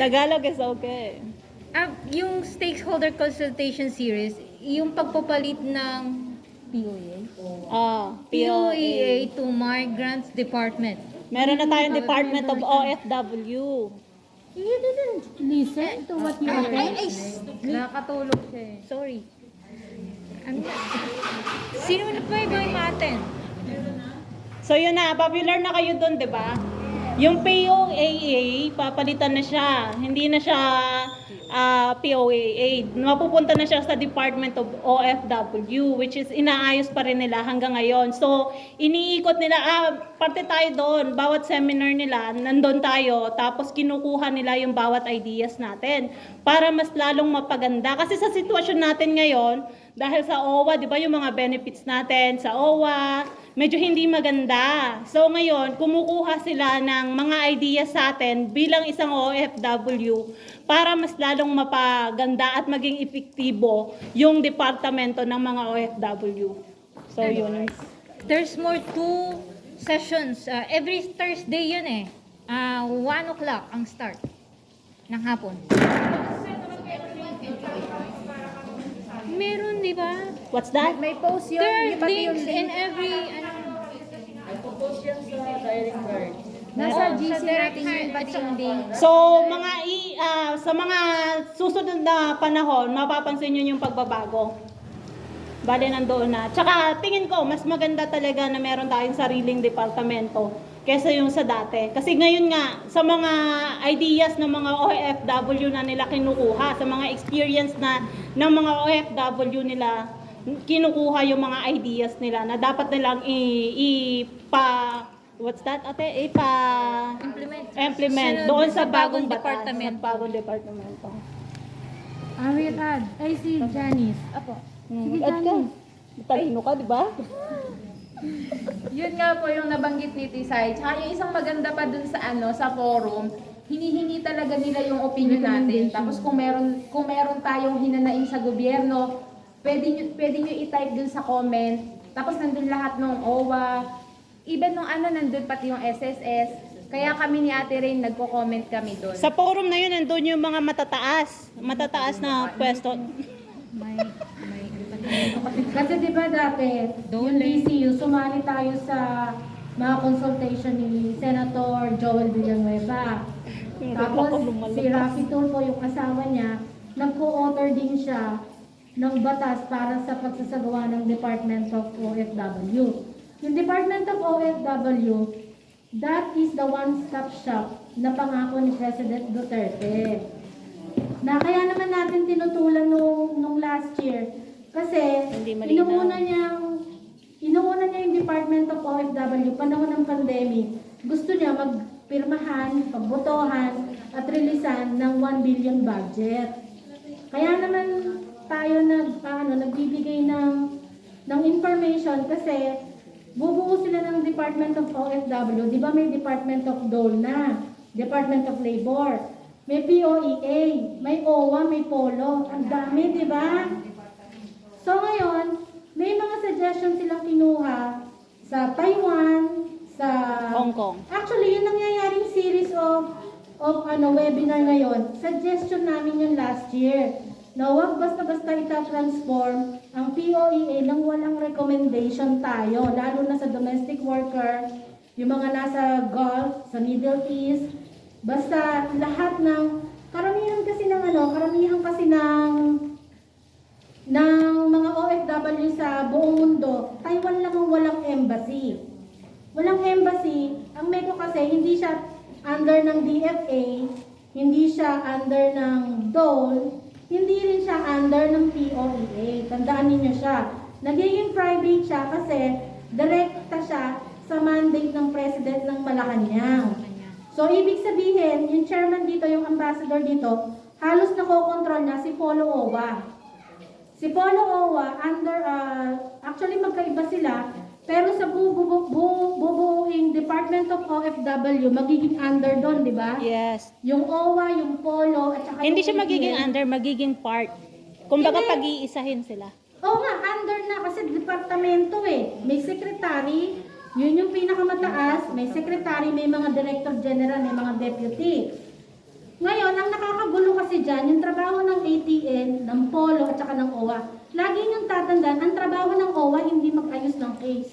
Tagalog is okay. Yung stakeholder consultation series, yung pagpapalit ng POA. POEA to Migrants Department. Meron na tayong Department of OFW. You didn't listen to what you said. Nakatulog siya eh. Sorry. Sino na pa iba yung atin? So yun na, popular na kayo doon, di ba? Yung POAA, papalitan na siya. Hindi na siya POAA. Mapupunta na siya sa Department of OFW, which is inaayos pa rin nila hanggang ngayon. So, iniikot nila, parte tayo doon. Bawat seminar nila, nandun tayo. Tapos kinukuha nila yung bawat ideas natin para mas lalong mapaganda. Kasi sa sitwasyon natin ngayon, dahil sa OWA, di ba yung mga benefits natin sa OWA, medyo hindi maganda. So ngayon, kumukuha sila ng mga ideas sa atin bilang isang OFW para mas lalong mapaganda at maging epektibo yung departamento ng mga OFW. So yun. There's more 2 sessions. Every Thursday yun eh. 1 o'clock ang start ng hapon. Meron, di ba? What's that? May post yun. There are pati yung links in every, post yan sa direct card. nasa GC natin yun, pati yung link. So, sa mga susunod na panahon, mapapansin nyo yung pagbabago. Bale, nandoon na. Tsaka, tingin ko, mas maganda talaga na meron tayong sariling departamento kesa yung sa dati. Kasi ngayon nga, sa mga ideas ng mga OFW na nila kinukuha, sa mga experience na ng mga OFW nila, kinukuha yung mga ideas nila na dapat nilang what's that, ate? Implement doon sa bagong departamento. bagong departamento. Rad. Ay, si Janice. Apo. Sige, At ka, Janice. matalino ka, di ba? Yun nga po yung nabanggit ni Tisay. Tsaka yung isang maganda pa dun sa sa forum, hinihingi talaga nila yung opinion natin. Tapos kung meron tayong hinanaing sa gobyerno, pwede nyo i-type dun sa comment. Tapos nandun lahat ng OWA, even nung nandun pati yung SSS. Kaya kami ni Ate Rain, nagko-comment kami dun. Sa forum na yun, nandun yung mga matataas na pwesto. Kasi di ba dati, yung DCU, sumali tayo sa mga consultation ni Senator Joel Villanueva. Tapos si Rafi Tulfo, yung asawa niya, nag-co-author din siya ng batas para sa pagsasagawa ng Department of OFW. Yung Department of OFW, that is the one-stop shop na pangako ni President Duterte. Na kaya naman natin tinutulan nung last year. Kasi inuuna niya yung Department of OFW panahon ng pandemic. Gusto niya magpirmahan, pagbotohan, at releasan ng 1 billion budget. Kaya naman tayo nagbibigay ng information kasi bubuo sila ng Department of OFW. Di ba may Department of DOL na, Department of Labor, may POEA, may OWA, may POLO. Ang dami, di ba? So ngayon, may mga suggestions silang kinuha sa Taiwan, sa Hong Kong. Actually, yung nangyayaring series of webinar ngayon, suggestion namin yun last year. Na huwag basta-basta ita-transform ang POEA nang walang recommendation tayo, lalo na sa domestic worker, yung mga nasa Gulf, sa Middle East, basta lahat ng karamihan kasi ng mga OFW sa buong mundo, Taiwan lang ang walang embassy. Walang embassy, ang MECO kasi hindi siya under ng DFA, hindi siya under ng DOL, hindi rin siya under ng POEA. Tandaan niyo siya. Nagiging private siya kasi direkta siya sa mandate ng President ng Malacanang. So, ibig sabihin, yung chairman dito, yung ambassador dito, halos nakokontrol niya si Polo OWA. Si Polo OWA, actually magkaiba sila, pero sa bubuing Department of OFW, magiging under doon, di ba? Yes. Yung OWA, yung Polo, at saka Hindi yung siya magiging ATN. under, magiging part. Kumbaga Hindi. pag-iisahin sila. Oo nga, under na kasi departamento eh. May secretary, yun yung pinakamataas, may secretary, may mga director general, may mga deputy. Ngayon, ang nakakagulo kasi dyan, yung trabaho ng ATN, ng Polo, at saka ng OWA. Lagi niyong tatandaan, ang trabaho ng OWA hindi mag-ayos ng case.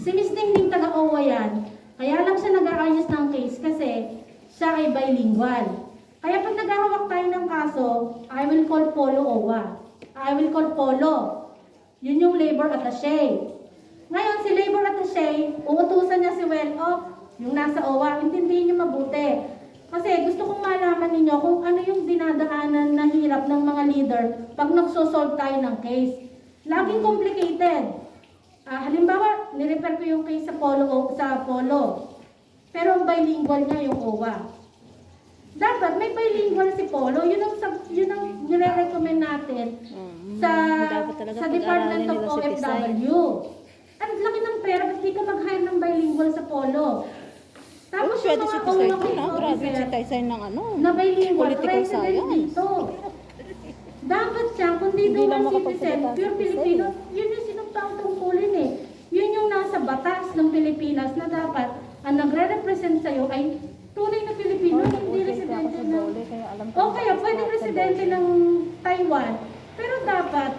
Si Miss Ningning taga-OWA yan, kaya lang siya nag-aayos ng case kasi siya ay bilingual. Kaya pag naghahawak tayo ng kaso, I will call Polo OWA. I will call Polo. Yun yung labor attaché. Ngayon, si labor attaché, uutusan niya si well-off, yung nasa OWA. Intindihin niyo mabuti. Kasi gusto kong malaman ninyo kung ano yung dinadaanan na hirap ng mga leader pag nagsosolve tayo ng case. Laging complicated. Halimbawa, nirefer ko yung case sa Polo. Pero ang bilingual niya yung OWA. Dapat may bilingual si Polo. Yun ang nire-recommend natin dapat talaga sa Department pag-aralin of nila si Tisay. OFW. Ang laki ng pera, ba't di ka mag-hire ng bilingual sa Polo? Tapos Pwede yung si mga Tisay OWA doon, graduate si officer Tisay ng ano. na bilingual, Political resident science. dito. Dapat siya, kung Hindi dito lang ang citizen, makapagsalita si pure Tisay. Filipino, yun yung sinumpang tungkulin eh. Yun yung nasa batas ng Pilipinas na dapat ang nagre-represent sa'yo ay tunay na Pilipino, hindi residente ng... O kaya pwede residente ng Taiwan, pero dapat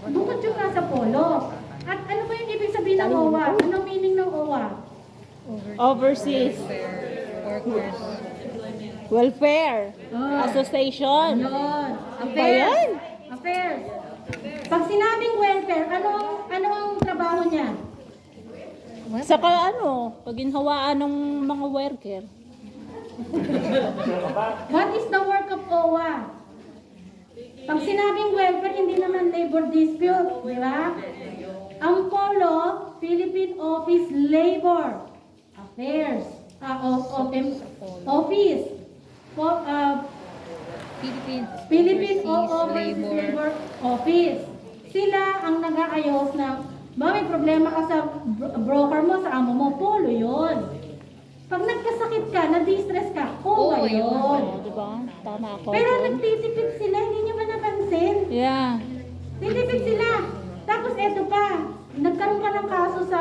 bukod yung nasa Polo. At ano ba yung ibig sabihin ng OWA? Anong meaning ng OWA? Overseas Workers. Welfare Ah. Association. Yun. Ba yan? Affairs. Pag sinabing welfare, ano ang trabaho niya? Saka ano, paginhawaan ng mga worker. What is the work of OWA? Pag sinabing welfare, hindi naman labor dispute, di ba? Ang POLO, Philippine Office Labor Affairs, Office, Philippine Overseas Labor Office. Sila ang nag-aayos ng, may problema ka sa broker mo, sa amo mo, POLO yun. Pag nagkasakit ka, na-distress ka, OWA yun. Diba? Tama ako. Pero Jun. nagtitipid sila, hindi nyo ba napansin? Yeah. Titipid sila. Tapos eto pa, nagkaroon ka ng kaso sa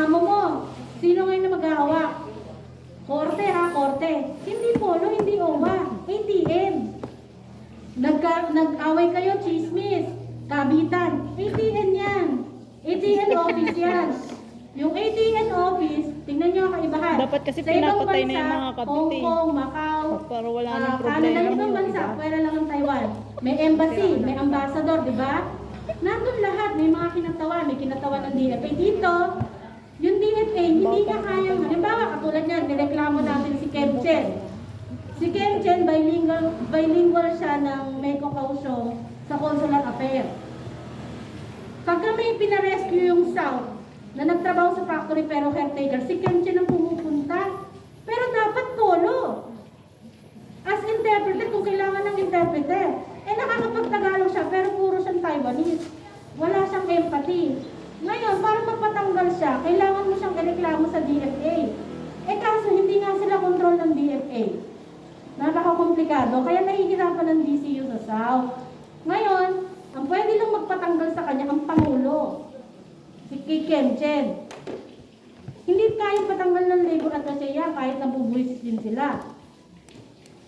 amo mo. Sino ngayon na mag-aawak? Korte ha, korte. Hindi Polo, hindi OWA. ATN. Nag-away kayo, chismis, kabitan. ATN yan. ATN office yan. Yung ATN office, tingnan nyo ang kaibahan. Dapat kasi Sa ibang pinapatay na bansa, yung mga kabit Hong eh. Kong, Macau, Para wala nang Canada, problema. yung ibang bansa, pwera lang ang Taiwan. May embassy, may ambassador, di ba? Nandun lahat, may mga kinatawan, may kinatawan ng DFA. Dito, yung DFA, hindi niya kayang, halimbawa, katulad niyan, nireklamo natin si Kem Chen. Si Kem Chen, bilingual siya ng Meko Kaohsiung sa Consular Affairs. Pagka may pinarescue yung South, na nagtrabaho sa factory pero caretaker, si Kem Chen ang pumupunta. Pero dapat Polo. As interpreter, kung kailangan ng interpreter. Nakakapagtagalog siya, pero puro siyang Taiwanese. Wala siyang empathy. Ngayon, para mapatanggal siya, kailangan mo siyang ireklamo sa DFA. Kaso hindi nga sila control ng DFA. Napaka-komplikado, kaya nahihirapan ng DCU sa South. Ngayon, ang pwede lang magpatanggal sa kanya ang Pangulo. Si Kem Chen. Hindi kayang patanggal ng labor attaché yan kahit nabubuwisis din sila.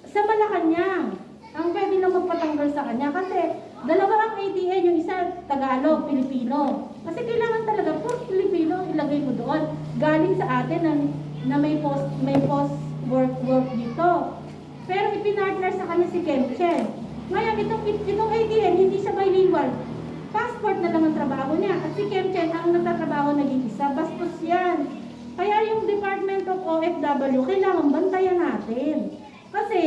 Sa Malacanang, ang pwede lang magpatanggal sa kanya kasi dalawa ang ATN, yung isa Tagalog, Pilipino. Kasi kailangan talaga puro Pilipino ilagay mo doon. Galing sa atin na may post work dito. Pero ipinartner sa kanya si Kem Chen. Ngayon, itong ATN, hindi siya bilingual. Passport na lang ang trabaho niya. At si Kem Chen ang nagtatrabaho naging isa. Bastos yan. Kaya yung Department of OFW, kailangan bantayan natin. Kasi,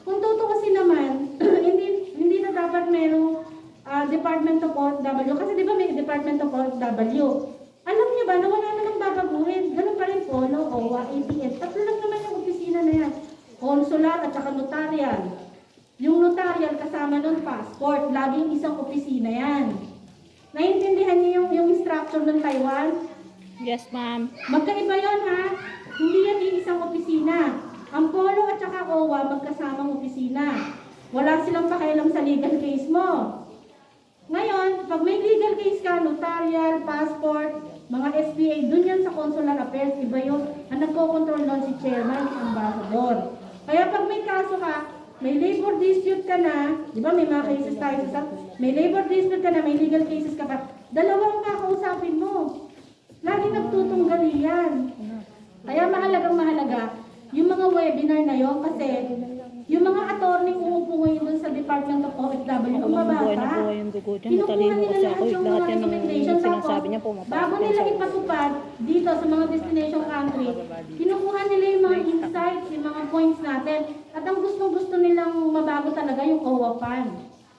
kung tutuusin naman, hindi na dapat merong Department of OFW. Kasi di ba may Department of OFW? Alam niyo ba na wala na lang babaguhin? Ganun pa rin Polo, OWA, ATS. Tatlo lang naman yung opisina na yan. Consular at saka notarial. Yung notarial kasama nun passport. passport. Laging isang opisina yan. Naiintindihan niyo yung structure ng Taiwan? Yes, ma'am. Magkaiba yon ha. Hindi yan iisang opisina. Ang Polo at saka OWA magkasamang opisina. Wala silang pakialam sa legal case mo. Ngayon, pag may legal case ka, notarial, passport, mga SPA, dun yan sa consular affairs, iba yun. Ang nagko-control doon si chairman, si ambassador. Kaya pag may kaso ka, may labor dispute ka na, di ba may mga cases tayo sa may labor dispute ka na, may legal cases ka pa, dalawang kakausapin mo. Lagi nagtutunggali yan. Kaya mahalaga, yung mga webinar na yon kasi yung mga attorney uupo ngayon dun sa Department of OFW, kung mababa, yung dugo dyan. kinukuha Matalino nila kasi lahat ako. yung Lahat mga yan ng recommendation. sinasabi niya Tapos, pumapasok bago yan nila sa ipatupad dito sa mga destination country, kinukuha nila yung mga insights, yung mga points natin. At ang gustong-gusto nilang mabago talaga yung OWA Fund.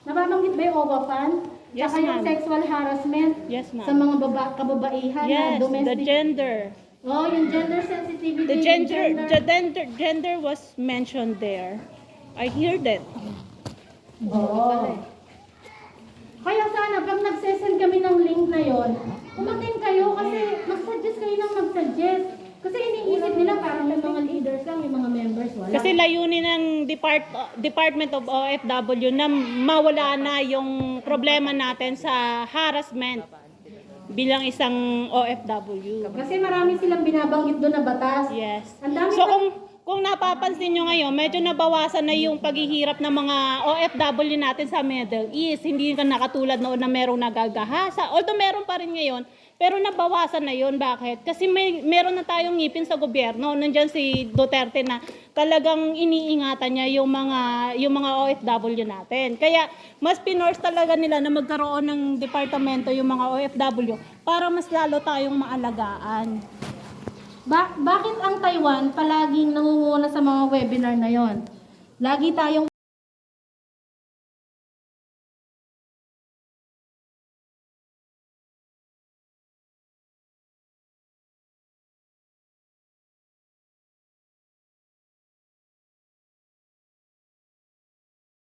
Nababanggit ba yung OWA Fund? Yes, Saka yung ma'am. sexual harassment Yes, sa ma'am. mga kababaihan Yes, na the domestic. gender. Oh, yung gender sensitivity. The yung gender was mentioned there. I hear that. Oo. Kaya sana, pag nagsesend kami ng link na yon, umatin kayo kasi mag-suggest kayo ng mag-suggest. Kasi iniisip nila parang may mga leaders lang, may mga members, wala. Kasi layunin ng Department of OFW na mawala na yung problema natin sa harassment bilang isang OFW. Kasi marami silang binabanggit doon na batas. Yes. Ang dami So kung napapansin nyo ngayon, medyo nabawasan na yung paghihirap ng mga OFW natin sa Middle East. Hindi ka nakatulad noon na merong nagagahasa. Although meron pa rin ngayon, pero nabawasan na yun. Bakit? Kasi meron na tayong ngipin sa gobyerno. Nandiyan si Duterte na talagang iniingatan niya yung mga OFW natin. Kaya mas pinorse talaga nila na magkaroon ng departamento yung mga OFW para mas lalo tayong maalagaan. Bakit ang Taiwan palaging nangunguna sa mga webinar na yon? Lagi tayong